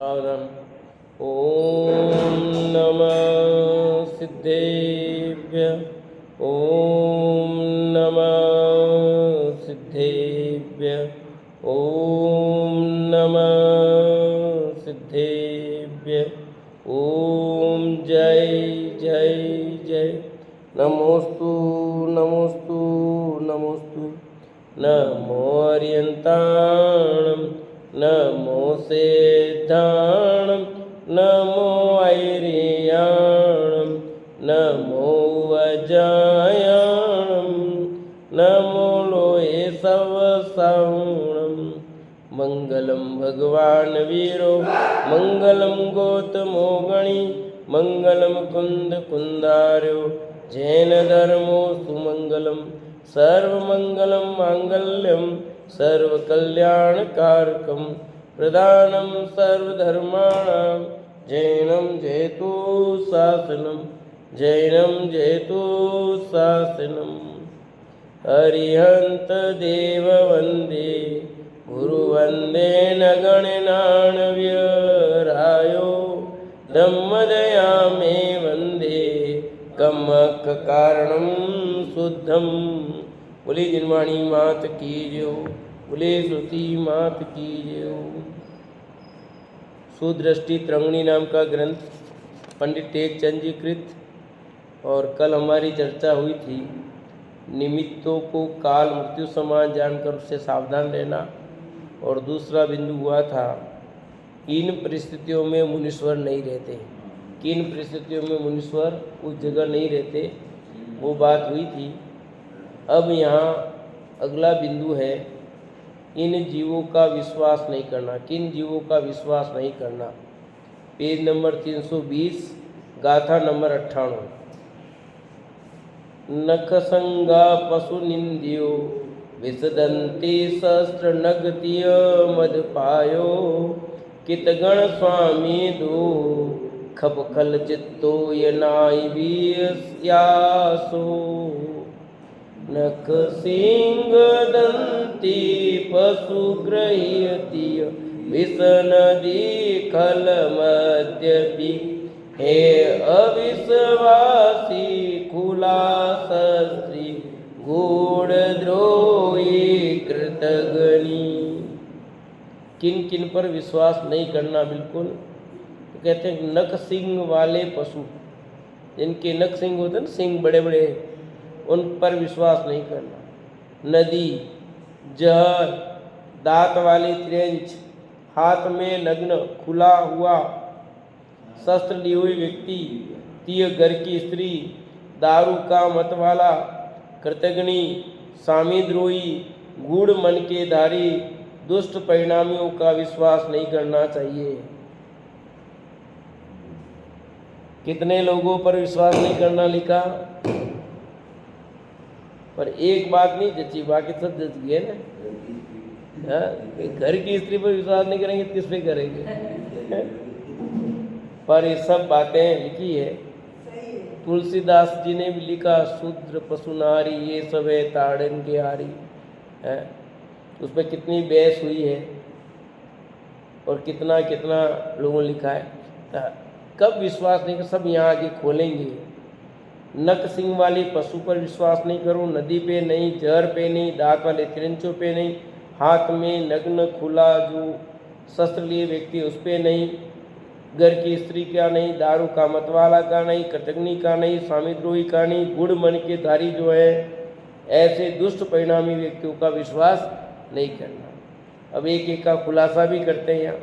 ॐ नमः सिद्धेभ्यः। ॐ नमः सिद्धेभ्यः। ॐ नमः सिद्धेभ्यः। ॐ जय जय जय। नमोस्तु नमोस्तु नमोस्तु। नमो अर्यन्ताणं नमो सिद्धाणं नमो ऐर्याणं नमो वज्रायाणं नमो लोये सवसाहुणं। मंगलम भगवान वीरो मंगलम गौतमो गणी मंगलम कुंद कुंदार्यो जैन धर्मो सुमंगलम सर्वमंगलम मांगल्यम सर्वकल्याणकारकम प्रदानं सर्वधर्माणां जैनं जयतु शासनं जैनं जयतु शासनं। अरिहंत देव वंदे गुरु वंदे न गणनान्यरायो धम्मदया मे वंदे कमक कारणं शुद्धम। बोले जिनवाणी मात की जय, बोले श्रुति मात की जय। सुदृष्टि तरंगिणी नाम का ग्रंथ पंडित टेकचंद जी कृत। और कल हमारी चर्चा हुई थी निमित्तों को काल मृत्यु समान जानकर उससे सावधान रहना। और दूसरा बिंदु हुआ था इन परिस्थितियों में मुनीश्वर नहीं रहते, किन परिस्थितियों में मुनीश्वर उस जगह नहीं रहते, वो बात हुई थी। अब यहाँ अगला बिंदु है इन जीवों का विश्वास नहीं करना। किन जीवों का विश्वास नहीं करना? पेज नंबर 320 गाथा नंबर 98। नखसंगा पशु निंदियो विसदंती शस्त्र नगतिय मद पायो कितगण स्वामी दो खप खल चित्तो यनाई यासो। नख सिंह दंती पशु ग्रह्यति विष नदी खल मद्यपि हे अविश्वासी खुला शस्त्री गूढ़ द्रोही कृतगणी। किन किन पर विश्वास नहीं करना बिल्कुल? तो कहते हैं नख सिंह वाले पशु, जिनके नख सिंह होते हैं ना, सिंह बड़े बड़े, उन पर विश्वास नहीं करना। नदी, जहर, दांत वाली त्रिंच, हाथ में नग्न खुला हुआ शस्त्र ली हुई व्यक्ति, तीय घर की स्त्री, दारू का मत वाला, कृतघ्नी, स्वामी द्रोही, गूढ़ मन के धारी, दुष्ट परिणामियों का विश्वास नहीं करना चाहिए। कितने लोगों पर विश्वास नहीं करना लिखा? पर एक बात नहीं जची, बाकी सब जच गए ना। घर की स्त्री पर विश्वास नहीं करेंगे तो किस पे करेंगे? पर ये सब बातें लिखी है। तुलसीदास जी ने भी लिखा शूद्र पशु नारी ये सब है ताड़न के हारी है। उस पर कितनी बहस हुई है और कितना कितना लोगों ने लिखा है। कब विश्वास नहीं कर, सब यहाँ आगे खोलेंगे। नख सिंह वाले पशु पर विश्वास नहीं करो, नदी पे नहीं, जहर पे नहीं, दांत वाले त्रिंचों पे नहीं, हाथ में नग्न खुला जो शस्त्र लिए व्यक्ति उस पे नहीं, घर की स्त्री का नहीं, दारू का मतवाला का नहीं, कृतघ्नी का नहीं, स्वामी द्रोही का नहीं, गुड़ मन के धारी जो है, ऐसे दुष्ट परिणामी व्यक्तियों का विश्वास नहीं करना। अब एक एक का खुलासा भी करते हैं यहाँ।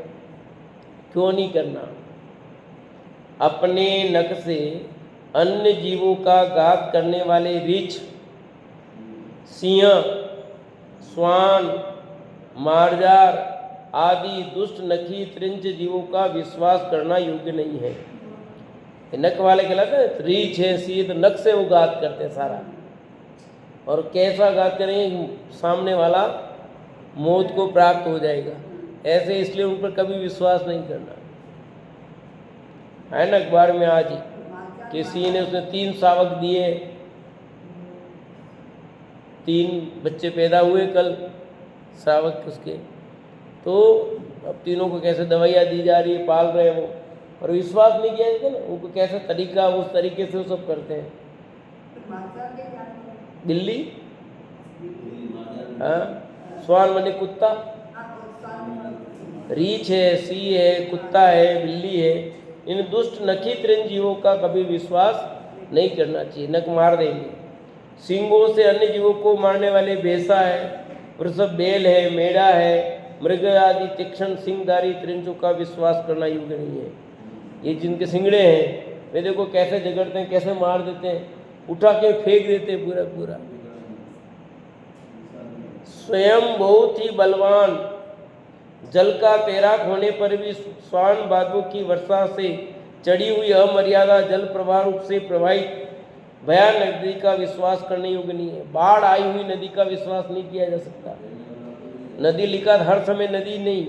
क्यों नहीं करना? अपने नख से अन्य जीवों का घात करने वाले रीछ, सिंह, श्वान, मार्जार आदि दुष्ट नखी त्रिंच जीवों का विश्वास करना योग्य नहीं है। नख वाले कहलाते हैं, रीछ है, सीध, नख से वो घात करते हैं सारा। और कैसा घात करेंगे? सामने वाला मौत को प्राप्त हो जाएगा ऐसे, इसलिए उन पर कभी विश्वास नहीं करना है ना। अखबार में आज ही किसी ने उसने 3 शावक दिए, 3 बच्चे पैदा हुए कल शावक उसके, तो अब तीनों को कैसे दवाइयाँ दी जा रही है, पाल रहे हैं वो, और विश्वास नहीं किया जाता ना, उनको कैसे तरीका, उस तरीके से वो सब करते हैं। बिल्ली, हाँ, स्वान माने कुत्ता, रीछ है, सी है, कुत्ता है, बिल्ली है, इन दुष्ट नखी तृणजीवों का कभी विश्वास नहीं करना चाहिए, नक मार देंगे। सींगों से अन्य जीवों को मारने वाले भैंसा है, वृषभ, बैल है, मेढ़ा है, मृग आदि तीक्ष्ण सिंहधारी तृणों का विश्वास करना योग्य नहीं है। ये जिनके सिंगड़े हैं वे देखो कैसे झगड़ते हैं, कैसे मार देते हैं, उठा के फेंक देते हैं पूरा पूरा। स्वयं बहुत ही बलवान, जल का तैराक होने पर भी स्वान बादलों की वर्षा से चढ़ी हुई अमर्यादा जल प्रवाह रूप से प्रवाहित भयान नदी का विश्वास करने योग्य नहीं है। बाढ़ आई हुई नदी का विश्वास नहीं किया जा सकता। नदी लिखा हर समय नदी नहीं,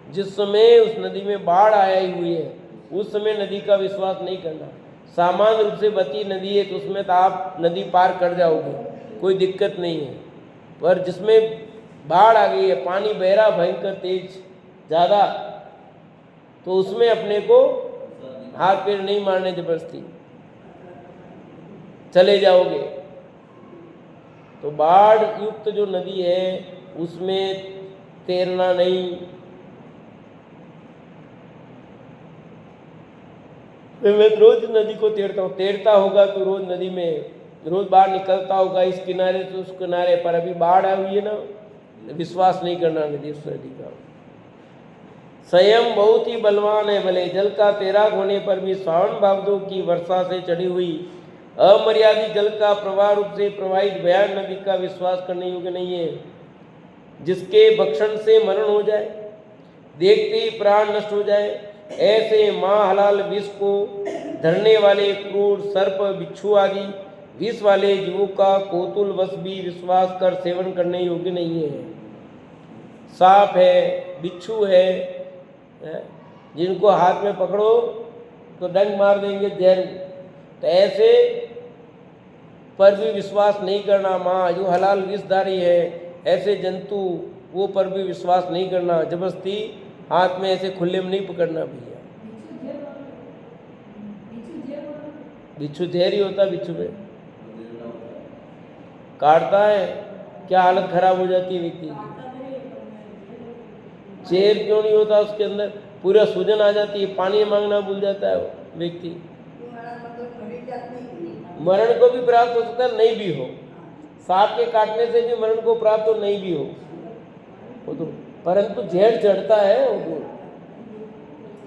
जिस समय उस नदी में बाढ़ आई हुई है उस समय नदी का विश्वास नहीं करना। सामान्य रूप से बहती नदी है तो उसमें तो आप नदी पार कर जाओगे, कोई दिक्कत नहीं है। पर जिसमें बाढ़ आ गई है, पानी बह रहा भयंकर तेज ज़्यादा, तो उसमें अपने को हाथ पैर नहीं मारने जबरदस्ती, चले जाओगे। तो बाढ़ युक्त जो नदी है उसमें तैरना नहीं। मैं रोज नदी को तैरता हूँ, तैरता होगा तो रोज नदी में रोज बाहर निकलता होगा, इस किनारे से उस किनारे पर। अभी बाढ़ आई हुई है ना, विश्वास नहीं करना नदी, उस नदी का। स्वयं बहुत ही बलवान है, भले जल का तैराक होने पर भी सावन भादों की वर्षा से चढ़ी हुई अमर्यादित जल का प्रवाह रूप से प्रवाहित भयान नदी का विश्वास करने योग्य नहीं है। जिसके भक्षण से मरण हो जाए, देखते ही प्राण नष्ट हो जाए, ऐसे माँ हलाल विष को धरने वाले क्रूर सर्प, बिच्छू आदि विष वाले जीवों का कोतुल वश भी विश्वास कर सेवन करने योग्य नहीं है। सांप है, बिच्छू है, जिनको हाथ में पकड़ो तो डंक मार देंगे जहर, तो ऐसे पर भी विश्वास नहीं करना। माँ जो हलाल विषधारी है, ऐसे जंतु वो पर भी विश्वास नहीं करना। जबरदस्ती हाथ में ऐसे खुले में नहीं पकड़ना भैया। बिच्छू जहरी होता, बिच्छू पे काटता है, क्या हालत खराब हो जाती है व्यक्ति की। चेर क्यों नहीं होता, उसके अंदर पूरा सूजन आ जाती है, पानी मांगना भूल जाता है वो व्यक्ति। मरण को भी प्राप्त हो सकता है, नहीं भी हो। सांप के काटने से भी मरण को प्राप्त हो, नहीं भी हो वो तो, परंतु जहर चढ़ता है वो।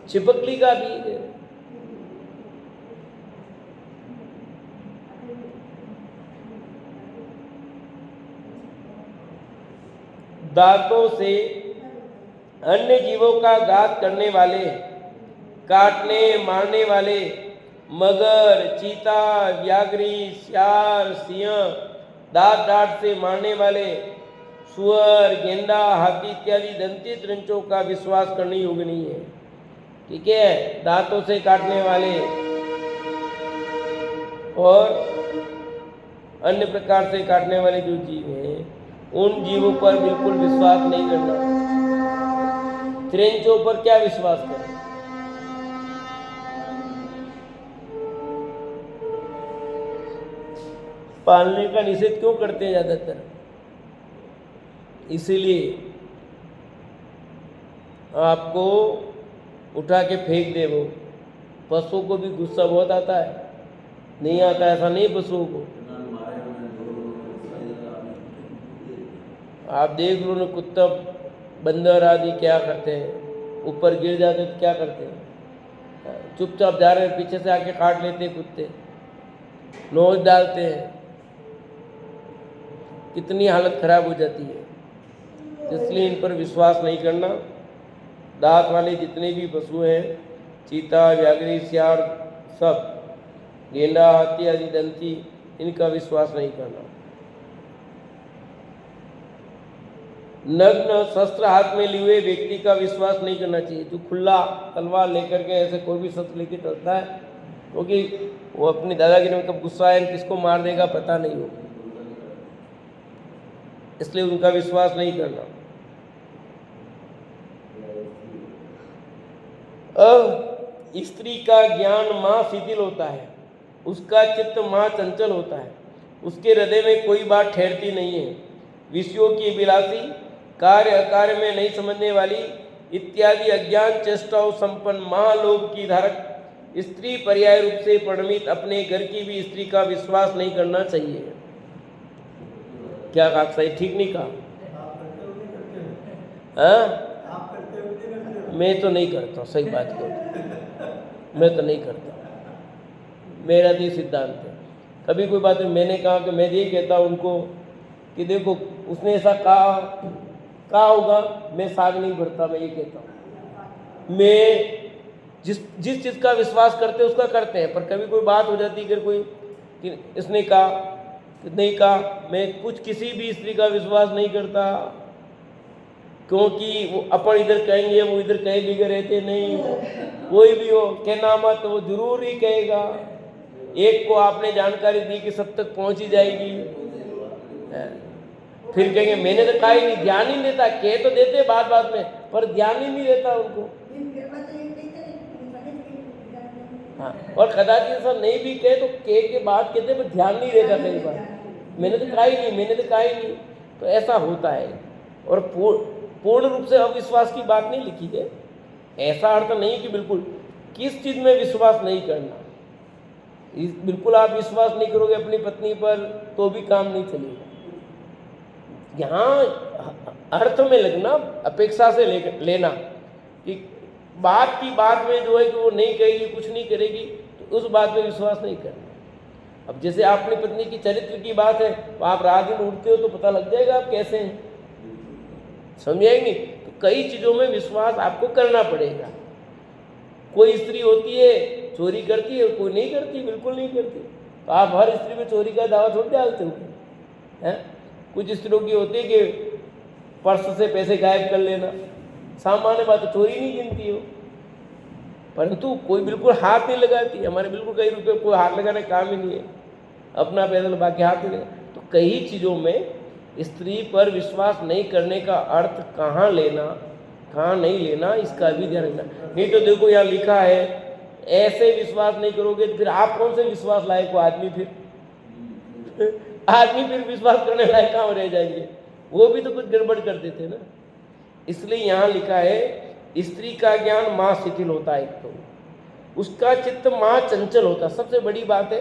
छिपकली का भी दांतों से अन्य जीवों का घात करने वाले, काटने मारने वाले मगर, चीता, व्याघ्री, सियार, सिंह, दांत डांट से मारने वाले सुअर, गेंडा, हाथी इत्यादि दंती तृणों का विश्वास करने योग्य नहीं है। ठीक है, दांतों से काटने वाले और अन्य प्रकार से काटने वाले जो जीव हैं, उन जीवों पर बिल्कुल विश्वास नहीं करना। तृणों पर क्या विश्वास करें? पालने का निषेध क्यों करते हैं ज्यादातर? इसीलिए आपको उठा के फेंक दे वो। पशुओं को भी गुस्सा बहुत आता है, नहीं आता ऐसा नहीं पशुओं को। आप देख लो ना, कुत्ता, बंदर आदि क्या करते हैं, ऊपर गिर जाते तो क्या करते हैं, चुपचाप जा रहे हैं, पीछे से आके काट लेते हैं कुत्ते, नोच डालते हैं, कितनी हालत खराब हो जाती है। इसलिए इन पर विश्वास नहीं करना। दांत वाले जितने भी पशु हैं, चीता, व्याघ्री, सियार, सब, गेंडा, हाथी आदि दंती, इनका विश्वास नहीं करना। नग्न शस्त्र हाथ में लिए हुए व्यक्ति का विश्वास नहीं करना चाहिए। जो खुला तलवार लेकर के ऐसे कोई भी शस्त्र लेके चलता है, क्योंकि वो अपनी दादागिरी में कब गुस्सा है किसको मार देगा पता नहीं हो, इसलिए उनका विश्वास नहीं करना। स्त्री का ज्ञान माँ शिथिल होता है, उसका चित्त माँ चंचल होता है, उसके हृदय में कोई बात ठहरती नहीं है, विषयों की अभिलाषी, कार्य अकार्य में नहीं समझने वाली इत्यादि अज्ञान चेष्टाओं संपन्न महालोभ की धारक स्त्री पर्याय रूप से परिणमित अपने घर की भी स्त्री का विश्वास नहीं करना चाहिए। क्या कहा? सही ठीक नहीं कहा? हाँ, मैं तो नहीं करता, सही बात कहता, मैं तो नहीं करता, मेरा तो सिद्धांत है। कभी कोई बात है, मैंने कहा कि मैं यही कहता हूँ उनको कि देखो उसने ऐसा कहा होगा, मैं साग नहीं भरता, मैं ये कहता हूँ। मैं जिस चीज़ का विश्वास करते हैं उसका करते हैं, पर कभी कोई बात हो जाती है, अगर कोई कि इसने कहा कि नहीं कहा, मैं कुछ किसी भी स्त्री का विश्वास नहीं करता, क्योंकि वो अपन इधर कहेंगे वो इधर कहे भी रहते नहीं, कोई भी हो कहना मत, वो जरूर ही कहेगा। एक को आपने जानकारी दी कि सब तक पहुंच ही जाएगी, फिर कहेंगे मैंने तो कहा ही नहीं, ध्यान ही नहीं देता, कह तो देते बात बात में, पर ध्यान ही नहीं रहता उनको। हाँ, और कदाचित सब नहीं भी कहे तो कह के बात कहते पर ध्यान नहीं रहता कई बार, मैंने तो कहा ही नहीं, मैंने तो कहा ही नहीं। तो ऐसा होता है, और पूर्ण रूप से अविश्वास की बात नहीं लिखी है। ऐसा अर्थ नहीं कि बिल्कुल किस चीज़ में विश्वास नहीं करना, बिल्कुल आप विश्वास नहीं करोगे अपनी पत्नी पर तो भी काम नहीं चलेगा। यहाँ अर्थ में लगना, अपेक्षा से लेना कि बात की बात में जो है कि वो नहीं कहेगी, कुछ नहीं करेगी, तो उस बात में विश्वास नहीं करना। अब जैसे अपनी पत्नी की चरित्र की बात है, तो आप रात दिन उठते हो तो पता लग जाएगा आप कैसे हैं, समझेंगे। तो कई चीज़ों में विश्वास आपको करना पड़ेगा। कोई स्त्री होती है चोरी करती है, कोई नहीं करती, बिल्कुल नहीं करती, तो आप हर स्त्री में चोरी का दावा थोड़ी डालते हो हैं। कुछ स्त्रियों की होती है कि पर्स से पैसे गायब कर लेना, सामान्य बात है, चोरी नहीं गिनती हो, परंतु कोई बिल्कुल हाथ नहीं लगाती। हमारे बिल्कुल कई रुपये कोई हाथ लगाने का काम ही नहीं है, अपना पैदल बाकी हाथ नहीं लगा। तो कई चीज़ों में स्त्री पर विश्वास नहीं करने का अर्थ कहाँ लेना कहाँ नहीं लेना, इसका भी ध्यान रखना। नहीं तो देखो यहाँ लिखा है ऐसे विश्वास नहीं करोगे तो फिर आप कौन से विश्वास लायक हो आदमी, फिर आदमी फिर विश्वास करने लायक कहाँ रह जाएंगे, वो भी तो कुछ गड़बड़ कर देते ना। इसलिए यहाँ लिखा है स्त्री का ज्ञान माँ शिथिल होता है, एक तो उसका चित्त माँ चंचल होता है। सबसे बड़ी बात है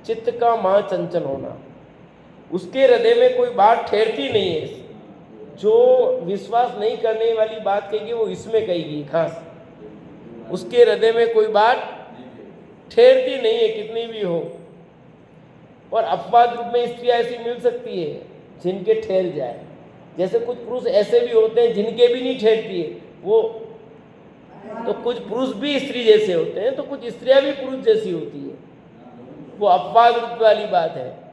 चित्त का माँ चंचल होना, उसके हृदय में कोई बात ठहरती नहीं है। जो विश्वास नहीं करने वाली बात कहेगी वो इसमें कहेगी खास, उसके हृदय में कोई बात ठहरती नहीं है कितनी भी हो। और अपवाद रूप में स्त्रियाँ ऐसी मिल सकती है जिनके ठहर जाए, जैसे कुछ पुरुष ऐसे भी होते हैं जिनके भी नहीं ठहरती है वो, तो कुछ पुरुष भी स्त्री जैसे होते हैं, तो कुछ स्त्रियां भी पुरुष जैसी होती है, वो अपवाद रूप वाली बात है।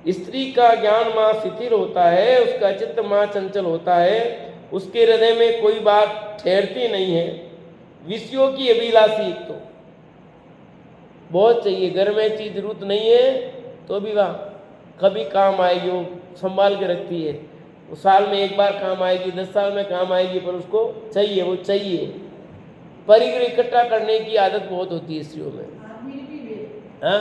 स्त्री का ज्ञान माँ शिथिल होता है, उसका चित्त माँ चंचल होता है, उसके हृदय में कोई बात ठहरती नहीं है। विषयों की अभिलाषी तो बहुत चाहिए, घर में चीज जरूरत नहीं है तो भी वह कभी काम आएगी, वो संभाल के रखती है, वो साल में एक बार काम आएगी, 10 साल में काम आएगी, पर उसको चाहिए, वो चाहिए। परिग्रह इकट्ठा करने की आदत बहुत होती है स्त्रियों में। हाँ,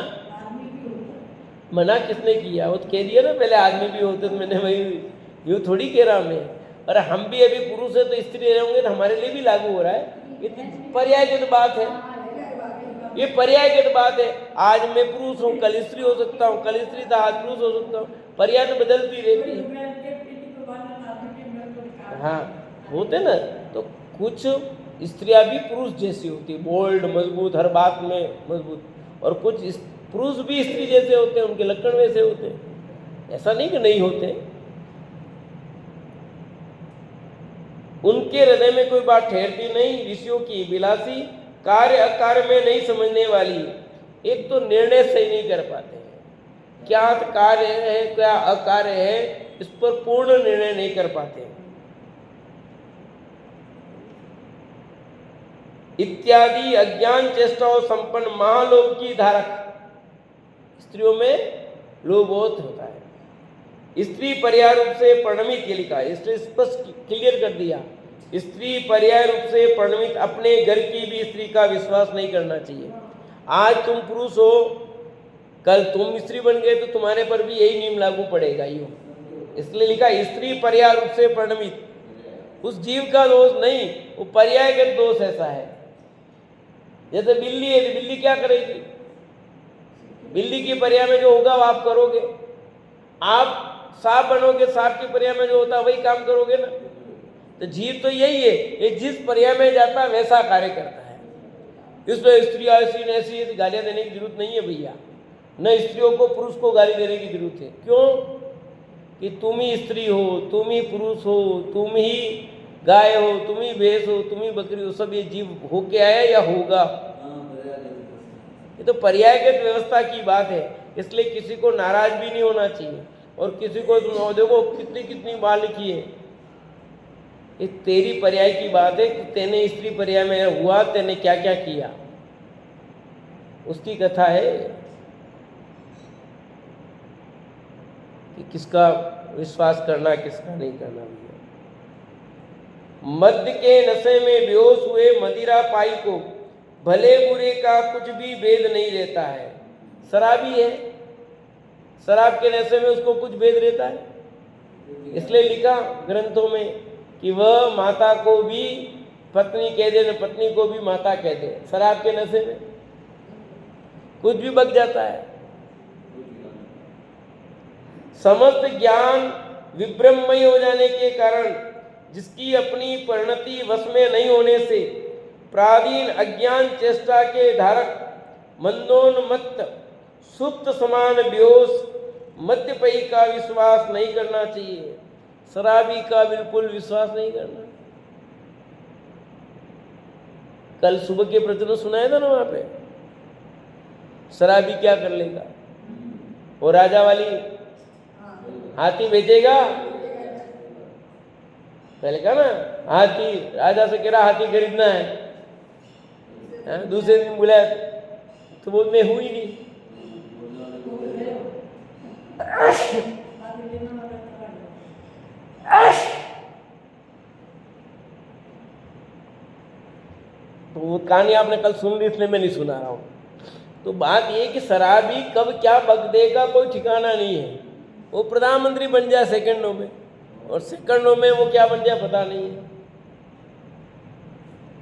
मना किसने किया, वो तो कह दिया ना पहले आदमी भी होते, तो मैंने वही यूँ थोड़ी कह रहा मैं। और हम भी अभी पुरुष है तो स्त्री रहेंगे तो हमारे लिए भी लागू हो रहा है। ये पर्यायगत बात है, ये पर्यायगत बात है। आज मैं पुरुष हूँ कल स्त्री हो सकता हूँ, कल स्त्री था आज पुरुष हो सकता हूँ, पर्याय तो बदलती रहती है। हाँ होते ना, तो कुछ स्त्रियाँ भी पुरुष जैसी होती है, बोल्ड, मजबूत, हर बात में मजबूत, और कुछ पुरुष भी स्त्री जैसे होते हैं, उनके लक्षण वैसे होते हैं, ऐसा नहीं कि नहीं होते। उनके हृदय में कोई बात ठहरती नहीं, विषयों की विलासी, कार्य अकार्य में नहीं समझने वाली। एक तो निर्णय सही नहीं कर पाते हैं, क्या कार्य है क्या अकार्य है, इस पर पूर्ण निर्णय नहीं कर पाते। इत्यादि अज्ञान चेष्टाओं संपन्न महालोभ की धारक स्त्रियों में लोभ बहुत होता है। स्त्री पर्याय रूप से परिणमित, ये लिखा है, इसलिए स्पष्ट क्लियर कर दिया स्त्री पर्याय रूप से परिणमित अपने घर की भी स्त्री का विश्वास नहीं करना चाहिए। आज तुम पुरुष हो, कल तुम स्त्री बन गए तो तुम्हारे पर भी यही नियम लागू पड़ेगा। यूं इसलिए लिखा स्त्री पर्याय रूप से परिणमित। उस जीव का दोष नहीं, वो पर्यायगत दोष ऐसा है। जैसे बिल्ली है तो बिल्ली क्या करेगी? बिल्ली की पर्याय में जो होगा वो आप करोगे। आप सांप बनोगे, सांप की पर्याय में जो होता है वही काम करोगे ना। तो जीव तो यही है, ये जिस पर्याय में जाता है वैसा कार्य करता है। इसलिए स्त्री ऐसी न ऐसी गालियां देने की जरूरत नहीं है भैया। न स्त्रियों को पुरुष को गाली देने की जरूरत है। क्यों? कि तुम ही स्त्री हो, तुम ही पुरुष हो, तुम ही गाय हो, तुम ही भैंस हो, तुम ही बकरी हो, सब ये जीव होके आया या होगा। ये तो पर्यायगत व्यवस्था की बात है। इसलिए किसी को नाराज भी नहीं होना चाहिए। और किसी को तुम देखो कितनी कितनी बार लिखी है, ये तेरी पर्याय की बात है कि तेने स्त्री पर्याय में हुआ, तेने क्या क्या किया, उसकी कथा है कि किसका विश्वास करना किसका नहीं करना। मद्य के नशे में बेहोश हुए मदिरा पाई को भले बुरे का कुछ भी भेद नहीं रहता है। शराबी है, शराब के नशे में उसको कुछ भेद रहता है? इसलिए लिखा ग्रंथों में कि वह माता को भी पत्नी कह दे, न पत्नी को भी माता कह दे। शराब के नशे में कुछ भी बक जाता है। समस्त ज्ञान विभ्रममय हो जाने के कारण, जिसकी अपनी परिणति वश में नहीं होने से प्राधीन अज्ञान चेष्टा के धारक मंदोन्मत्त सुप्त समान बेहोश मद्यपयी का विश्वास नहीं करना चाहिए। शराबी का बिल्कुल विश्वास नहीं करना। कल सुबह के प्रवचन सुनाया था ना, वहां पे शराबी क्या कर लेगा? वो राजा वाली हाथी बेचेगा। पहले कहा ना, हाथी राजा से कह रहा हाथी खरीदना है। दूसरे दिन बुलाया तो वो मैं हुई नहीं। तो वो कहानी आपने कल सुन ली, इसलिए मैं नहीं सुना रहा हूं। तो बात ये कि शराबी कब क्या बक देगा कोई ठिकाना नहीं है। वो प्रधानमंत्री बन जाए सेकंडों में, और सेकंडों में वो क्या बन जाए पता नहीं है।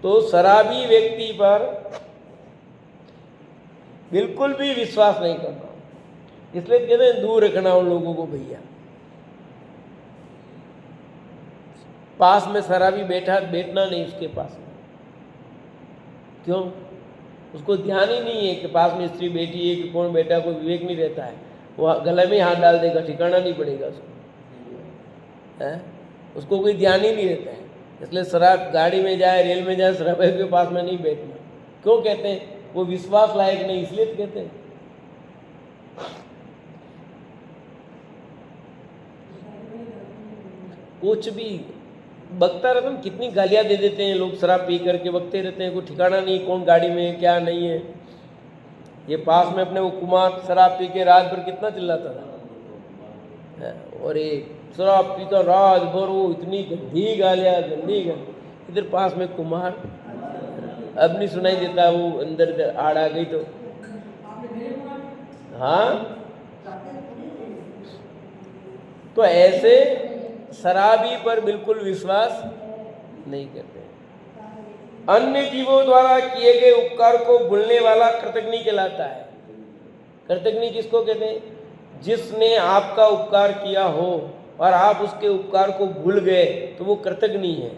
तो शराबी व्यक्ति पर बिल्कुल भी विश्वास नहीं करना। इसलिए कहते हैं दूर रखना उन लोगों को भैया। पास में शराबी बैठना नहीं उसके पास में। क्यों? उसको ध्यान ही नहीं है कि पास में स्त्री बैठी है कि कौन बैठा, कोई विवेक नहीं रहता है। वो गले में हाथ डाल देगा, ठिकाना नहीं पड़ेगा उसको, है? उसको कोई ध्यान ही नहीं रहता है। इसलिए शराब गाड़ी में जाए, रेल में जाए, शराबी के पास में नहीं बैठना। क्यों कहते हैं? वो विश्वास लायक नहीं, इसलिए तो कहते हैं। कुछ भी बकता रहता है। कितनी गालियां दे देते हैं लोग, शराब पी करके बकते रहते हैं, कोई ठिकाना नहीं कौन गाड़ी में है क्या नहीं है। ये पास में अपने वो कुमार शराब पी के रात भर कितना चिल्लाता था, और ये शराब पीता रात भर वो इतनी गंदी गालियां, गंदी गालियां। इधर पास में कुमार, अब नहीं सुनाई देता, वो अंदर आड़ आ गई तो। हाँ, तो ऐसे शराबी पर बिल्कुल विश्वास नहीं करते। अन्य जीवों द्वारा किए गए उपकार को भूलने वाला कृतज्ञ कहलाता है। कृतज्ञ किसको कहते हैं? जिसने आपका उपकार किया हो और आप उसके उपकार को भूल गए तो वो कृतज्ञ है।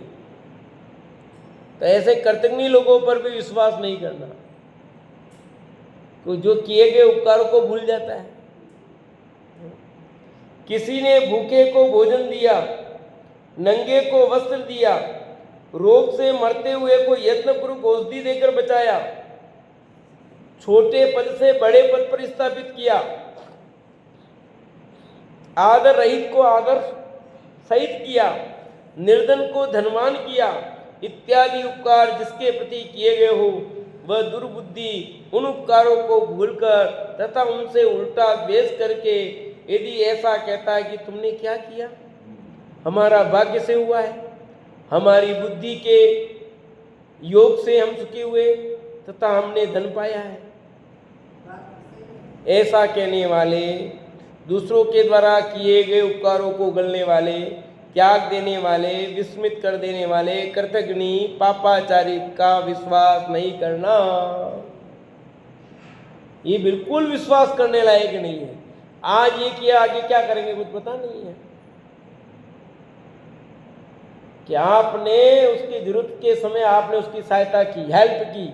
तो ऐसे कृतज्ञ लोगों पर भी विश्वास नहीं करना, तो जो किए गए उपकारों को भूल जाता है। किसी ने भूखे को भोजन दिया, नंगे को वस्त्र दिया, रोग से मरते हुए को यत्नपूर्वक औषधि देकर बचाया, छोटे पद से बड़े पद पर स्थापित किया, आदर रहित को आदर सहित किया, निर्धन को धनवान किया, इत्यादि उपकार जिसके प्रति किए गए हो, वह दुर्बुद्धि उन उपकारों को भूलकर तथा उनसे उल्टा द्वेष करके यदि ऐसा कहता है कि तुमने क्या किया, हमारा भाग्य से हुआ है, हमारी बुद्धि के योग से हम सुखी हुए तथा हमने धन पाया है। ऐसा कहने वाले, दूसरों के द्वारा किए गए उपकारों को गलने वाले, त्याग देने वाले, विस्मित कर देने वाले कृतघ्नी पापाचारी का विश्वास नहीं करना। ये बिल्कुल विश्वास करने लायक नहीं है। आज ये किया, आगे क्या करेंगे कुछ पता नहीं है। कि आपने उसकी जरूरत के समय आपने उसकी सहायता की, हेल्प की,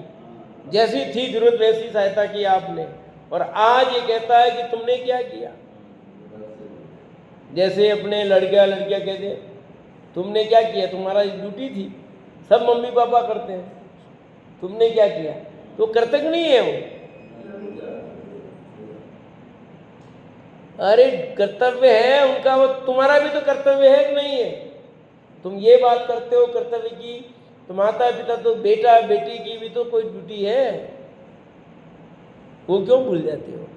जैसी थी जरूरत वैसी सहायता की आपने, और आज ये कहता है कि तुमने क्या किया। जैसे अपने लड़कियां कहते हैं तुमने क्या किया, तुम्हारा ड्यूटी थी, सब मम्मी पापा करते हैं, तुमने क्या किया। तो कृतज्ञ नहीं है वो। अरे कर्तव्य है उनका, वो तुम्हारा भी तो कर्तव्य है कि नहीं है। तुम ये बात करते हो कर्तव्य की, तो माता पिता तो बेटा बेटी की भी तो कोई ड्यूटी है, वो क्यों भूल जाते हो।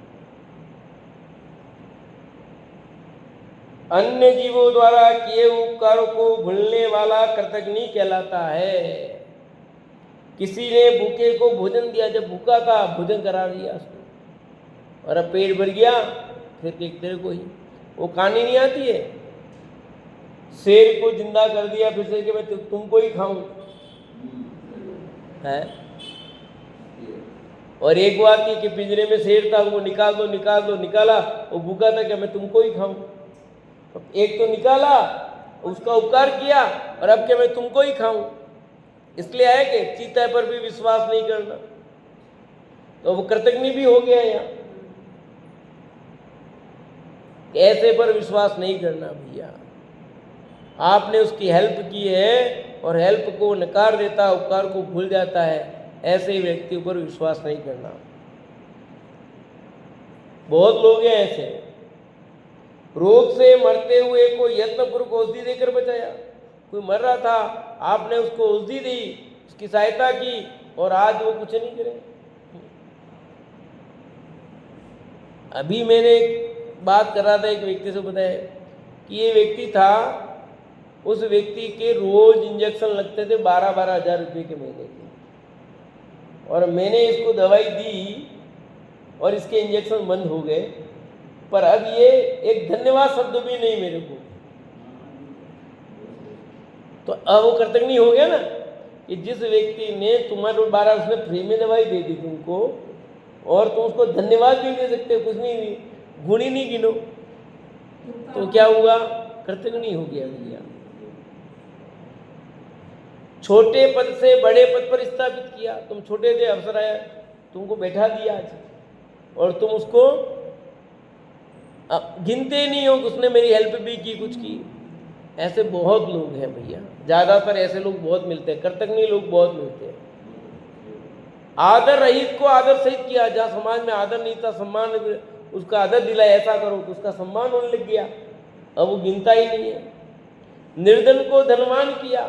अन्य जीवों द्वारा किए उपकारों को भूलने वाला कृतज्ञ कहलाता है। किसी ने भूखे को भोजन दिया, जब भूखा था भोजन करा दिया उसको, और अब पेट भर गया, फिर तेरे को ही वो कहानी नहीं आती है, शेर को जिंदा कर दिया फिर से कि मैं तुमको ही खाऊं है। और एक बात थी कि पिंजरे में शेर था, वो निकाल दो, निकाला, वो भूखा था कि मैं तुमको ही खाऊं। एक तो निकाला, उसका उपकार किया, और अब क्या मैं तुमको ही खाऊं। इसलिए है कि चीता पर भी विश्वास नहीं करना, तो वो कृतज्ञ भी हो गया। यहाँ ऐसे पर विश्वास नहीं करना भैया। आपने उसकी हेल्प की है और हेल्प को नकार देता, उपकार को भूल जाता है, ऐसे व्यक्ति पर विश्वास नहीं करना। बहुत लोग हैं ऐसे। रोग से मरते हुए को यत्नपूर्वक औषधि देकर बचाया। कोई मर रहा था, आपने उसको औषधि दी, उसकी सहायता की, और आज वो कुछ नहीं करे। अभी मैंने एक बात कर रहा था, एक व्यक्ति से बताया कि ये व्यक्ति था, उस व्यक्ति के रोज इंजेक्शन लगते थे 12-12 हज़ार रुपये के महीने के, और मैंने इसको दवाई दी और इसके इंजेक्शन बंद हो गए। पर अब ये एक धन्यवाद शब्द भी नहीं मेरे को, तो अब वो कृतज्ञ हो गया ना कि जिस व्यक्ति ने तुम्हारे 12 उसने फ्री में दवाई दे दी तुमको, और तुम उसको धन्यवाद भी दे सकते हो, कुछ नहीं, गुण ही नहीं गिनो, तो क्या हुआ, कृतज्ञ हो गया भैया। छोटे पद से बड़े पद पर स्थापित किया। तुम छोटे थे, अफसर आया, तुमको बैठा दिया आज, और तुम उसको गिनते नहीं हो कि उसने मेरी हेल्प भी की, कुछ की। ऐसे बहुत लोग हैं भैया, ज़्यादातर ऐसे लोग बहुत मिलते हैं, कृतज्ञ लोग बहुत मिलते हैं। आदर रहित को आदर सहित किया। जहाँ समाज में आदर नहीं था, सम्मान उसका आदर दिलाया, ऐसा करो तो उसका सम्मान होने लग गया, अब वो गिनता ही नहीं है। निर्धन को धनवान किया,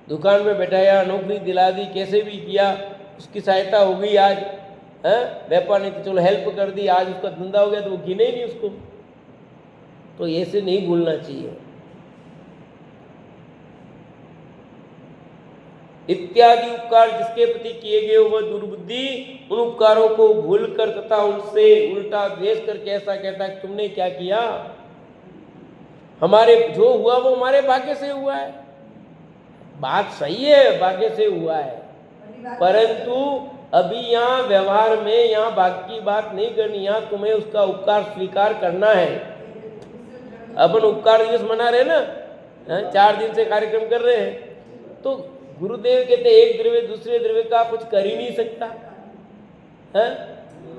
दुकान में बैठाया, नौकरी दिला दी, कैसे भी किया, उसकी सहायता हो गई। आज व्यापार नहीं तो चलो हेल्प कर दी, आज उसका धंधा हो गया, तो वो गिने ही नहीं उसको। तो ऐसे नहीं भूलना चाहिए। इत्यादि उपकार जिसके प्रति किए गए वह दुर्बुद्धि उन उपकारों को भूलकर तथा उनसे उल्टा द्वेष करके ऐसा कहता है तुमने क्या किया, हमारे जो हुआ वो हमारे भाग्य से हुआ है। बात सही है, भाग्य से हुआ है, परंतु अभी यहाँ व्यवहार में यहाँ भाग्य की बात नहीं करनी, यहाँ तुम्हें उसका उपकार स्वीकार करना है। अपन उपकार दिवस मना रहे ना, 4 दिन से कार्यक्रम कर रहे हैं, तो गुरुदेव कहते एक द्रव्य दूसरे द्रव्य का कुछ कर ही नहीं सकता है,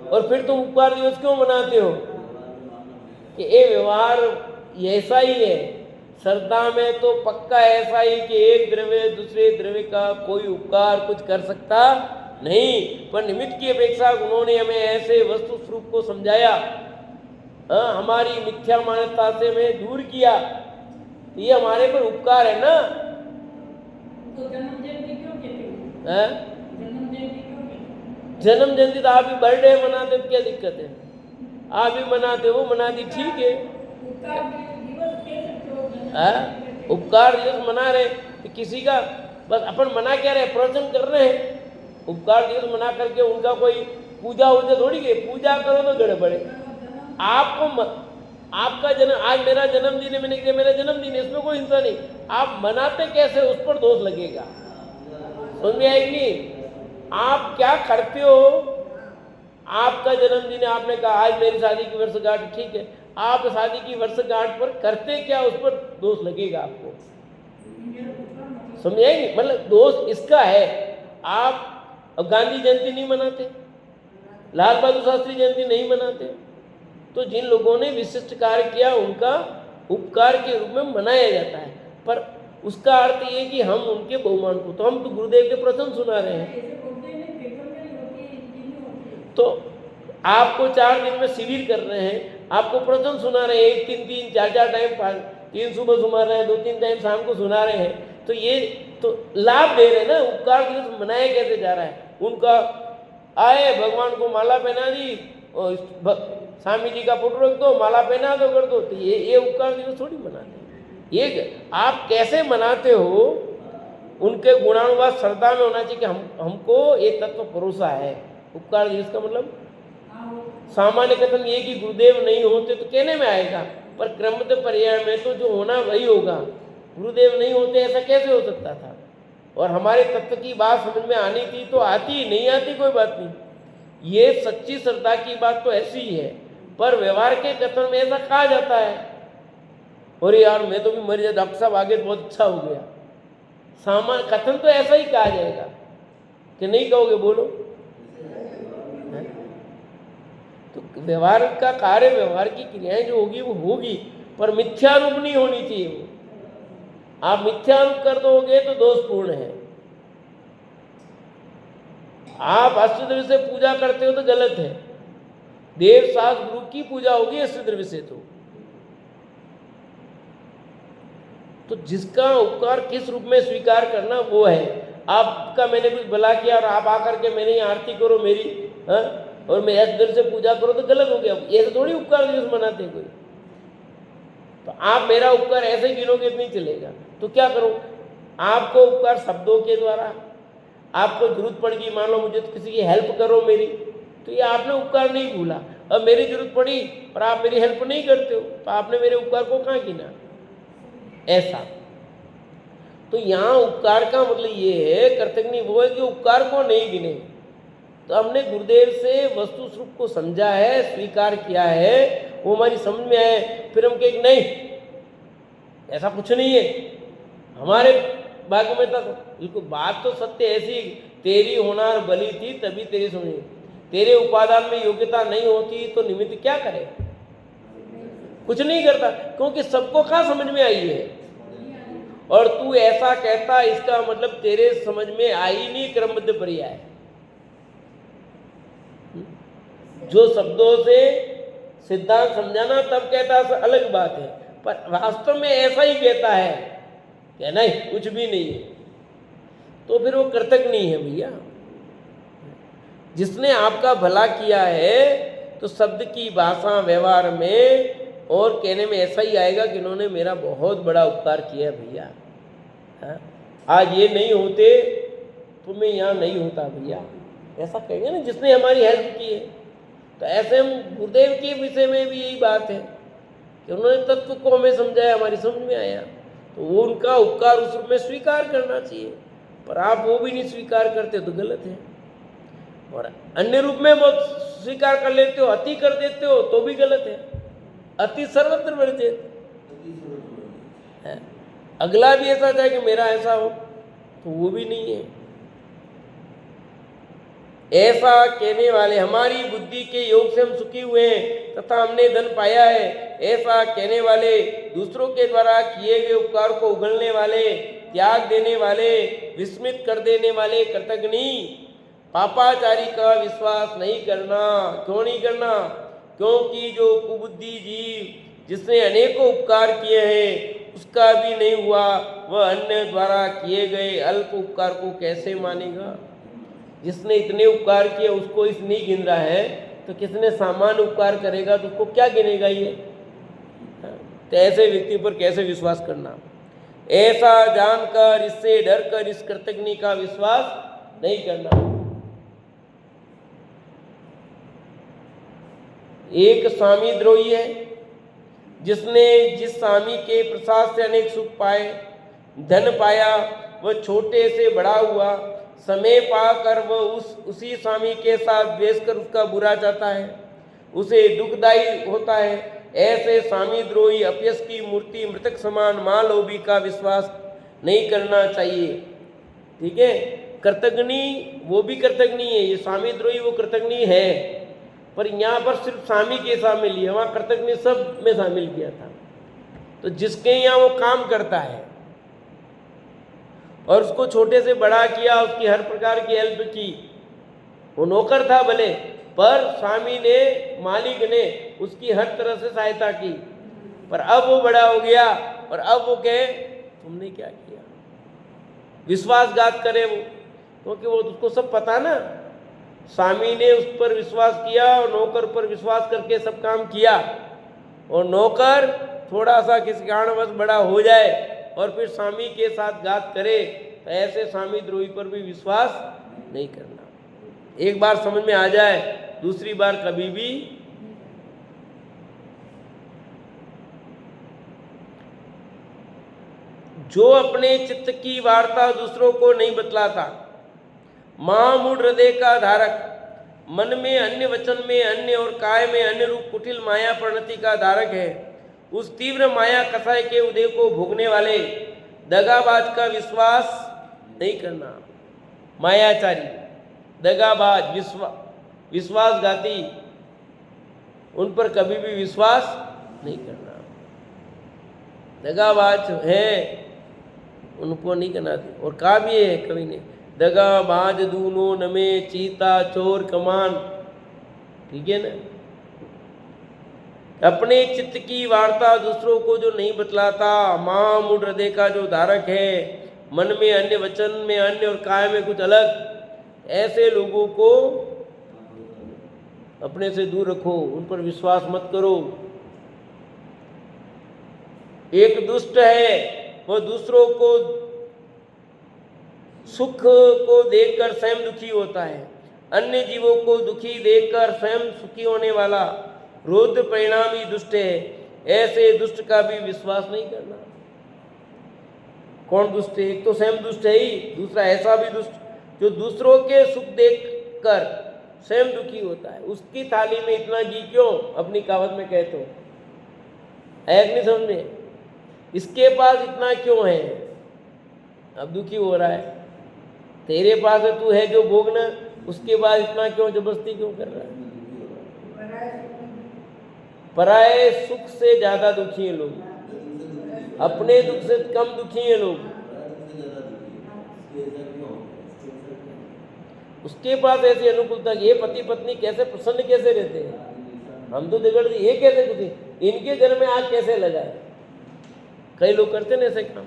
और फिर तुम उपकार दिवस क्यों मनाते हो कि ये व्यवहार ऐसा ही है। श्रद्धा में तो पक्का ऐसा ही कि एक द्रव्य दूसरे द्रव्य का कोई उपकार कुछ कर सकता नहीं, पर निमित्त की अपेक्षा उन्होंने हमें ऐसे वस्तु स्वरूप को समझाया, हमारी मिथ्या मान्यता से हमें दूर किया, ये हमारे पर उपकार है ना। तो जन्म जयंती क्यों कहते हो? जन्म जयंती क्यों कहते हो? जन्म जयंती तो आप ही बर्थडे मनाते तो क्या दिक्कत है, आप ही मनाते हो, मना दी ठीक है। उपकार दिवस मना रहे तो किसी का बस अपन मना क्या रहे, प्रवचन कर रहे हैं। उपकार दिवस मना करके उनका कोई पूजा वूजा थोड़ी है, पूजा करो तो गड़बड़े। आपका जन्म, आज मेरा जन्मदिन है, मैंने कहा मेरा जन्मदिन है, इसमें कोई हिंसा नहीं। आप मनाते कैसे, उस पर दोष लगेगा। समझ में आएगी? आप क्या करते हो? आपका जन्मदिन है, आपने कहा आज मेरी शादी की वर्षगांठ, ठीक है, आप शादी की वर्षगांठ पर करते क्या, उस पर दोष लगेगा आपको। समझ आएगी? मतलब दोष इसका है, आप गांधी जयंती नहीं मनाते, लाल बहादुर शास्त्री जयंती नहीं मनाते, तो जिन लोगों ने विशिष्ट कार्य किया उनका उपकार के रूप में मनाया जाता है। पर उसका अर्थ ये कि हम उनके बहुमान को, तो हम तो गुरुदेव के प्रवचन सुना रहे हैं। तो आपको 4 दिन में शिविर कर रहे हैं, आपको प्रवचन सुना रहे हैं, 1 3 4 टाइम, 3 सुबह सुना रहे हैं, 2 3 टाइम शाम को सुना रहे हैं, तो ये तो लाभ दे रहे हैं ना। उपकार दिवस मनाया कैसे जा रहा है? उनका आए, भगवान को माला पहना दी और स्वामी जी का फोटो रख दो, माला पहना दो, कर दो, तो ये उपकार दिवस थोड़ी मनाते हैं। ये आप कैसे मनाते हो, उनके गुणानुवाद श्रद्धा में होना चाहिए कि हमको ये तत्व भरोसा है। उपकार दिवस का मतलब सामान्य कथन ये कि गुरुदेव नहीं होते तो कहने में आएगा, पर क्रमबद्ध पर्याय में तो जो होना वही होगा। गुरुदेव नहीं होते ऐसा कैसे हो सकता था? और हमारे तत्व की बात समझ में आनी थी तो आती, नहीं आती कोई बात नहीं। ये सच्ची श्रद्धा की बात तो ऐसी ही है, पर व्यवहार के कथन में ऐसा कहा जाता है, और यार मैं तो भी मर जाए, डॉक्टर साहब आगे बहुत अच्छा हो गया। सामान्य कथन तो ऐसा ही कहा जाएगा कि नहीं कहोगे? बोलो। तो व्यवहार का कार्य, व्यवहार की क्रियाएं जो होगी वो होगी, पर मिथ्यारूप नहीं होनी चाहिए वो। आप मिथ्यारूप कर दोगे तो दोषपूर्ण है। आप अष्टद्रव्य से पूजा करते हो तो गलत है। देव शास्त्र गुरु की पूजा होगी अष्टद्रव्य से। तो जिसका उपकार किस रूप में स्वीकार करना वो है। आपका मैंने कुछ भला किया और आप आकर के मैंने आरती करो मेरी, और मैं अष्टद्रव्य से पूजा करो तो गलत हो गया। ये तो थोड़ी उपकार दिवस मनाते कोई। तो आप मेरा उपकार ऐसे गिनोगे तो नहीं चलेगा। तो क्या करो, आपको उपकार शब्दों के द्वारा, आपको जरूरत पड़ गई, मान लो मुझे तो किसी की हेल्प करो मेरी, तो ये आपने उपकार नहीं भूला। अब मेरी जरूरत पड़ी और आप मेरी हेल्प नहीं करते हो, तो आपने मेरे उपकार को कहाँ गिना? ऐसा। तो यहाँ उपकार का मतलब ये है, कर्तव्य वो है कि उपकार को नहीं गिने। तो हमने गुरुदेव से वस्तु स्वरूप को समझा है, स्वीकार किया है, वो हमारी समझ में आए, फिर हम कहें नहीं ऐसा कुछ नहीं है हमारे भाग्य में। तक बिल्कुल बात तो सत्य ऐसी, तेरी होनार बली थी तभी तेरी समझ, तेरे उपादान में योग्यता नहीं होती तो निमित्त क्या करे? कुछ नहीं करता, क्योंकि सबको कहाँ समझ में आई है। और तू ऐसा कहता, इसका मतलब तेरे समझ में आई नहीं क्रमबद्ध पर्याय। जो शब्दों से सिद्धांत समझाना तब कहता है अलग बात है, पर वास्तव में ऐसा ही कहता है कि नहीं कुछ भी नहीं है, तो फिर वो कृतज्ञ नहीं है भैया। जिसने आपका भला किया है तो शब्द की भाषा व्यवहार में और कहने में ऐसा ही आएगा कि इन्होंने मेरा बहुत बड़ा उपकार किया भैया। आज ये नहीं होते तो मैं यहाँ नहीं होता भैया, ऐसा कहेंगे ना जिसने हमारी हेल्प की है। तो ऐसे हम गुरुदेव के विषय में भी यही बात है कि उन्होंने तत्व को हमें समझाया, हमारी समझ में आया, तो वो उनका उपकार उस रूप में स्वीकार करना चाहिए। पर आप वो भी नहीं स्वीकार करते तो गलत है। और अन्य रूप में वो स्वीकार कर लेते हो, अति कर देते हो तो भी गलत है। अति सर्वत्र वर्जित। अगला भी ऐसा चाहे कि मेरा ऐसा हो, तो वो भी नहीं है। ऐसा कहने वाले, हमारी बुद्धि के योग से हम सुखी हुए हैं तथा हमने धन पाया है, ऐसा कहने वाले, दूसरों के द्वारा किए गए उपकार को उगलने वाले, त्याग देने वाले, विस्मित कर देने वाले कृतज्ञ पापाचारी का विश्वास नहीं करना। क्यों नहीं करना? क्योंकि जो कुबुद्धि जीव जिसने अनेकों उपकार किए हैं उसका भी नहीं हुआ, वह अन्य द्वारा किए गए अल्प उपकार को कैसे मानेगा? जिसने इतने उपकार किए उसको इस नहीं गिन रहा है, तो किसने सामान्य उपकार करेगा तो उसको क्या गिनेगा ये? तो ऐसे व्यक्ति पर कैसे विश्वास करना? ऐसा जानकर, इससे डरकर इस कृतघ्नि का विश्वास नहीं करना। एक स्वामी द्रोही है जिसने जिस स्वामी के प्रसाद से अनेक सुख पाए, धन पाया, वह छोटे से बड़ा हुआ, समय पाकर वह उसी स्वामी के साथ द्वेष कर उसका बुरा चाहता है, उसे दुखदायी होता है। ऐसे स्वामी द्रोही अपयश की मूर्ति, मृतक समान महालोभी का विश्वास नहीं करना चाहिए। ठीक है, कृतघ्नि वो भी कृतघ्नि है, ये स्वामी द्रोही वो कृतघ्नि है, पर यहाँ पर सिर्फ स्वामी के शामिल लिया, वहाँ कृतघ्नि सब में शामिल किया था। तो जिसके यहाँ वो काम करता है और उसको छोटे से बड़ा किया, उसकी हर प्रकार की हेल्प की, वो नौकर था भले, पर स्वामी ने, मालिक ने उसकी हर तरह से सहायता की। पर अब वो बड़ा हो गया और अब वो कहे तुमने क्या किया, विश्वासघात करे वो, क्योंकि वो उसको सब पता ना, स्वामी ने उस पर विश्वास किया और नौकर पर विश्वास करके सब काम किया, और नौकर थोड़ा सा किसी कारणवश बड़ा हो जाए और फिर स्वामी के साथ घात करे, तो ऐसे स्वामी द्रोही पर भी विश्वास नहीं करना। एक बार समझ में आ जाए, दूसरी बार कभी भी। जो अपने चित्त की वार्ता दूसरों को नहीं बतलाता, महामूढ़ हृदय का धारक, मन में अन्य, वचन में अन्य और काय में अन्य रूप कुटिल माया प्रणति का धारक है, उस तीव्र माया कसाय के उदय को भोगने वाले दगाबाज का विश्वास नहीं करना। मायाचारी, दगाबाज, विश्वासघाती, उन पर कभी भी विश्वास नहीं करना। दगाबाज है उनको नहीं करना। और कहा भी है कवि ने, दगाबाज दूनो नमे चीता चोर कमान। ठीक है ना, अपने चित्त की वार्ता दूसरों को जो नहीं बतलाता, महामूढ़ हृदय का जो धारक है, मन में अन्य, वचन में अन्य और काय में कुछ अलग, ऐसे लोगों को अपने से दूर रखो, उन पर विश्वास मत करो। एक दुष्ट है, वह दूसरों को सुख को देखकर स्वयं दुखी होता है, अन्य जीवों को दुखी देखकर स्वयं सुखी होने वाला रौद्र परिणामी दुष्ट है। ऐसे दुष्ट का भी विश्वास नहीं करना। कौन दुष्ट है? एक तो स्वयं दुष्ट है ही, दूसरा ऐसा भी दुष्ट जो दूसरों के सुख देखकर स्वयं दुखी होता है। उसकी थाली में इतना घी क्यों, अपनी कहावत में कहते हो, है नहीं समझ में, इसके पास इतना क्यों है, अब दुखी हो रहा है। तेरे पास है, तू है जो भोगना, उसके बाद इतना क्यों जबरदस्ती क्यों कर रहा है। पराये सुख से ज्यादा दुखी हैं लोग, अपने दुख से कम दुखी हैं लोग। उसके पास ऐसी अनुकूलता, ये पति पत्नी कैसे प्रसन्न कैसे रहते हैं, हम तो बिगड़ गए, ये कैसे खुशी, इनके घर में आग कैसे लगाए। कई लोग करते हैं ऐसे काम,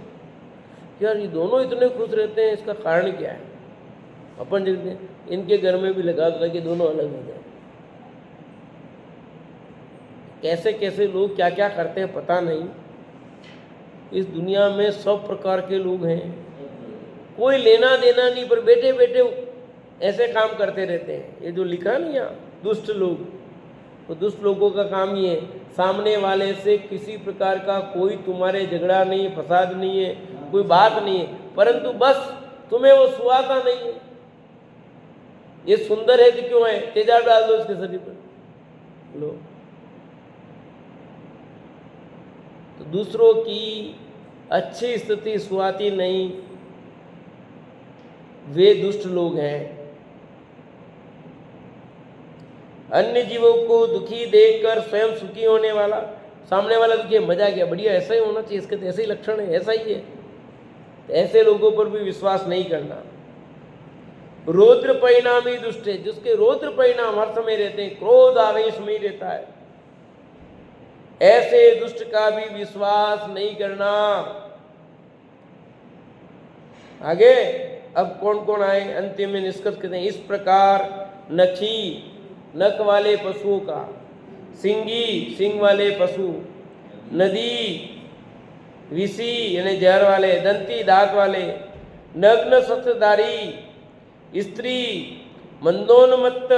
यार ये दोनों इतने खुश रहते हैं, इसका कारण क्या है। अपन देखते हैं इनके घर में भी लगा कि दोनों अलग हो जाए। कैसे कैसे लोग क्या क्या करते हैं पता नहीं। इस दुनिया में सब प्रकार के लोग हैं, कोई लेना देना नहीं, पर बैठे बैठे ऐसे काम करते रहते हैं। ये जो लिखा नहीं यहाँ दुष्ट लोग, तो दुष्ट लोगों का काम ही है, सामने वाले से किसी प्रकार का कोई तुम्हारे झगड़ा नहीं है, फसाद नहीं है, कोई बात नहीं है, परंतु बस तुम्हें वो सुहाता नहीं है। ये सुंदर है कि क्यों है, तेजाब डाल दो उसके शरीर पर। लो, तो दूसरों की अच्छी स्थिति सुहाती नहीं, वे दुष्ट लोग हैं। अन्य जीवों को दुखी देखकर स्वयं सुखी होने वाला, सामने वाला दुखी, मजा क्या, बढ़िया, ऐसा ही होना चाहिए, इसके तो ऐसे ही लक्षण है, ऐसा ही है। ऐसे लोगों पर भी विश्वास नहीं करना। रौद्र परिणामी दुष्ट है, जिसके रौद्र परिणाम हर समय रहते हैं, क्रोध आवेश में रहता है, ऐसे दुष्ट का भी विश्वास नहीं करना। आगे अब कौन कौन आए, अंतिम में निष्कर्ष करते हैं। इस प्रकार नखी, नख वाले पशुओं का, सिंगी, सिंग वाले पशु, नदी, विषी यानी जहर वाले, दंती दांत वाले, नग्न शस्त्रधारी स्त्री, मंदोन्मत्त,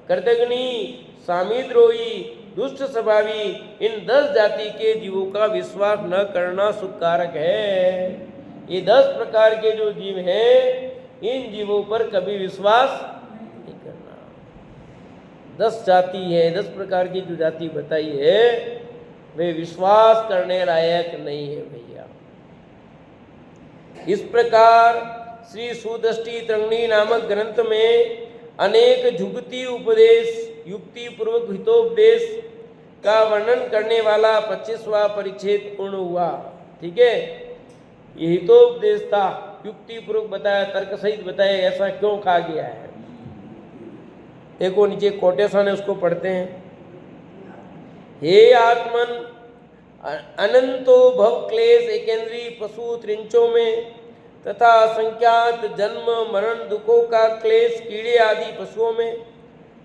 कृतघ्नी, सामिद्रोही, दुष्ट स्वभावी, इन 10 जाति के जीवों का विश्वास न करना सुखकारक है। ये 10 प्रकार के जो जीव हैं, इन जीवों पर कभी विश्वास नहीं करना। 10 जाति है, 10 प्रकार की जो जाति बताई है, वे विश्वास करने लायक नहीं है भैया। इस प्रकार श्री सुदृष्टि तरंगिणी नामक ग्रंथ में अनेक जुगती उपदेश, युक्ति पूर्वक हितोपदेश का वर्णन करने वाला 25वां परिच्छेद पूर्ण हुआ। ठीक है, ये हितोपदेश था, युक्ति पूर्वक बताया, तर्क सहित बताया, ऐसा क्यों कहा गया है। देखो नीचे कोटेशन है, उसको पढ़ते हैं। हे आत्मन, अनंतो भव क्लेश एकेंद्रीय पशु त्रिंचों में तथा असंख्यात जन्म मरण दुखों का क्लेश कीड़े आदि पशुओं में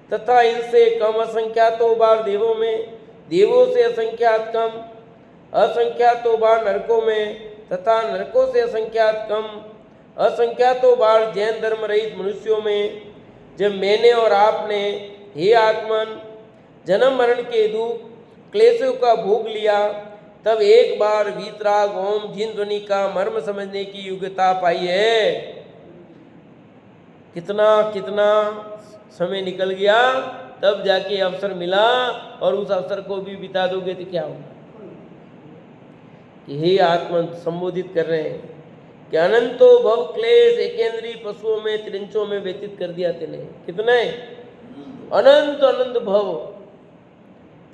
तथा इनसे कम असंख्यातों बार देवों में, देवों से असंख्यात कम असंख्यातों बार नरकों में तथा नरकों से असंख्यात कम असंख्यातों बार जैन धर्म रहित मनुष्यों में, जब मैंने और आपने हे आत्मन जन्म मरण के दुख क्लेशों का भोग लिया, तब एक बार वीतराग ओम जिन ध्वनि का मर्म समझने की योग्यता पाई है। कितना कितना समय निकल गया, तब जाके अवसर मिला, और उस अवसर को भी बिता दोगे तो क्या होगा। कि हे आत्मन संबोधित कर रहे हैं कि अनंतो भव क्लेश एकेंद्रीय पशुओं में त्रिंचों में व्यतीत कर दिया तेने। कितने अनंत अनंत भव,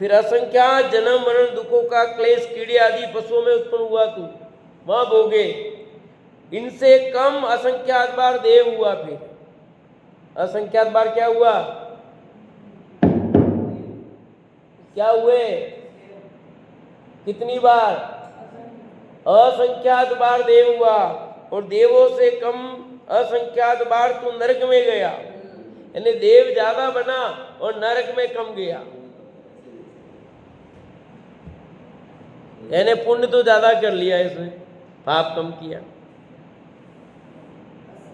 फिर असंख्यात जन्म मरण दुखों का क्लेश कीड़े आदि पशुओं में उत्पन्न हुआ, तू वहां भोगे। इनसे कम असंख्यात बार देव हुआ, फिर असंख्यात बार क्या हुआ, क्या हुए, कितनी बार, असंख्यात बार देव हुआ, और देवों से कम असंख्यात बार तू नरक में गया, यानी देव ज्यादा बना और नरक में कम गया। यानी पुण्य तो ज्यादा कर लिया इसने, पाप कम किया।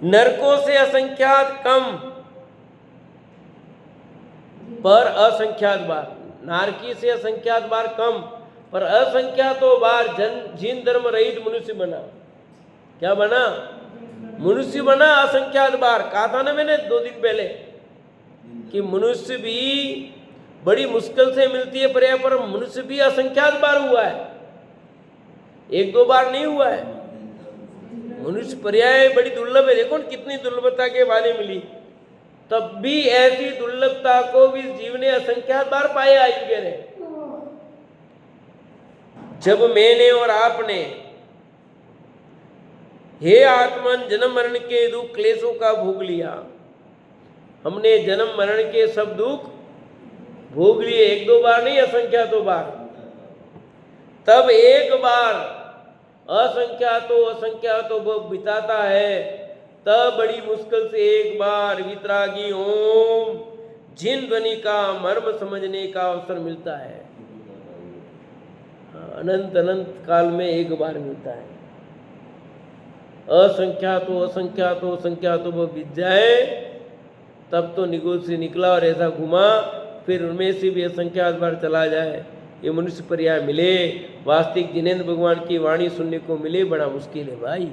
नरकों से असंख्यात कम पर असंख्यात बार, नारकी से असंख्यात बार कम पर असंख्यातों बार जिन धर्म रहित मनुष्य बना। क्या बना, मनुष्य बना असंख्यात बार। कहा था ना मैंने 2 दिन पहले कि मनुष्य भी बड़ी मुश्किल से मिलती है पर्याय, पर मनुष्य भी असंख्यात बार हुआ है, 1-2 बार नहीं हुआ है। मनुष्य पर्याय बड़ी दुर्लभ है। देखो कितनी दुर्लभता के वाले मिली, तब भी ऐसी दुर्लभता को भी जीव ने असंख्यात बार पाया। आई कह रहे, जब मैंने और आपने हे आत्मन जन्म मरण के दुख क्लेशों का भोग लिया, हमने जन्म मरण के सब दुख भोग लिए, 1-2 बार नहीं, असंख्यातों बार। तब एक बार असंख्यातों भोग बिताता है, तब बड़ी मुश्किल से एक बार वितरागी ओम जिन ध्वनि का मर्म समझने का अवसर मिलता है। अनंत अनंत काल में एक बार मिलता है। असंख्यातों वो बीत जाए, तब तो निगोद से निकला और ऐसा घुमा, फिर उनमें से भी असंख्यात बार चला जाए, ये मनुष्य पर्याय मिले, वास्तविक जिनेंद्र भगवान की वाणी सुनने को मिले, बड़ा मुश्किल है भाई।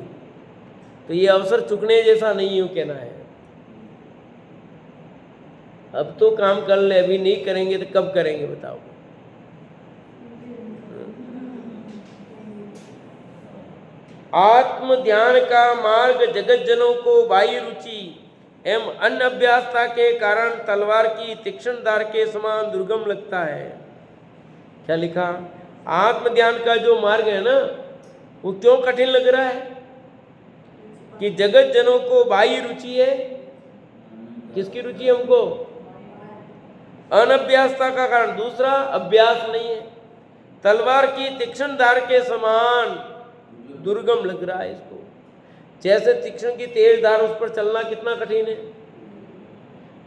तो ये अवसर चुकने जैसा नहीं यूं कहना है। अब तो काम कर ले, अभी नहीं करेंगे तो कब करेंगे बताओ। आत्म ध्यान का मार्ग जगत जनों को बाह्य रुचि एवं अन्य अभ्यासता के कारण तलवार की तीक्ष्ण धार के समान दुर्गम लगता है। क्या लिखा, आत्म ध्यान का जो मार्ग है ना, वो क्यों कठिन लग रहा है कि जगत जनों को बाह्य रुचि है। किसकी रुचि है हमको, अनभ्यासता का कारण, दूसरा अभ्यास नहीं है। तलवार की तीक्ष्ण धार के समान दुर्गम लग रहा है इसको। जैसे तीक्ष्ण की तेज धार, उस पर चलना कितना कठिन है,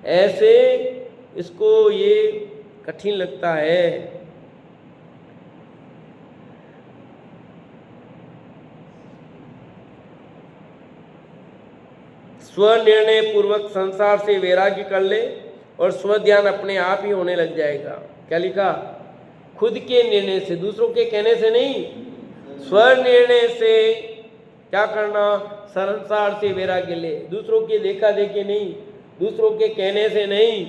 ऐसे इसको ये कठिन लगता है। स्वनिर्णय पूर्वक संसार से वैराग्य कर ले और स्वध्यान अपने आप ही होने लग जाएगा। क्या लिखा? खुद के निर्णय से, दूसरों के कहने से नहीं, स्वनिर्णय से क्या करना? संसार से वैराग्य ले, दूसरों की देखा देखी नहीं, दूसरों के कहने से नहीं।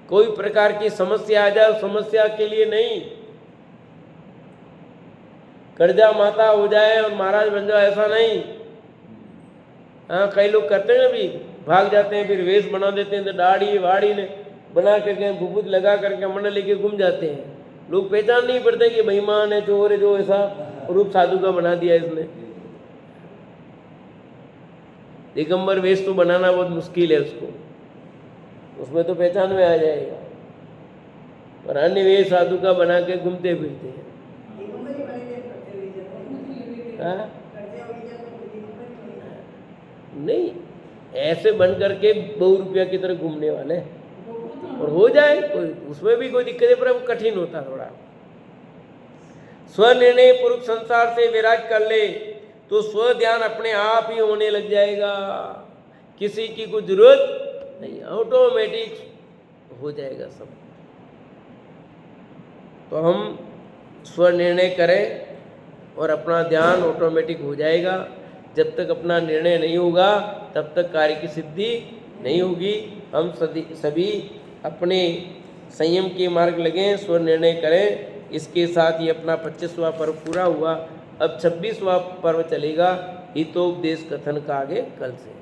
कोई प्रकार की समस्या आ जाए, समस्या के लिए नहीं, कर्जा माता हो जाए और महाराज बन जाओ, ऐसा नहीं। हाँ, कई लोग करते हैं अभी, भाग जाते हैं, फिर वेश बना देते हैं, तो दाढ़ी वाड़ी ने बना करके भूभूत लगा करके मंडल लेके घूम जाते हैं। लोग पहचान नहीं पड़ते कि बेईमान है, चोर है, जो ऐसा रूप साधु का बना दिया इसने। दिगंबर वेश तो बनाना बहुत मुश्किल है उसको, उसमें तो पहचान में आ जाएगा, और अन्य वेश साधु का बना के घूमते फिरते हैं। हाँ? नहीं, ऐसे बन करके 2 रुपया की तरह घूमने वाले, और हो जाए कोई, उसमें भी कोई दिक्कत है, पर वो कठिन होता थोड़ा। स्वनिर्णय पूर्वक संसार से वैराग्य कर ले तो स्व ध्यान अपने आप ही होने लग जाएगा, किसी की कोई जरूरत नहीं, ऑटोमेटिक हो जाएगा सब। तो हम स्वनिर्णय करें और अपना ध्यान ऑटोमेटिक हो जाएगा। जब तक अपना निर्णय नहीं होगा तब तक कार्य की सिद्धि नहीं होगी। हम सभी अपने संयम के मार्ग लगें, स्वनिर्णय करें। इसके साथ ही अपना 25वां पर्व पूरा हुआ। अब 26वां पर्व चलेगा, हितोपदेश कथन का आगे कल से।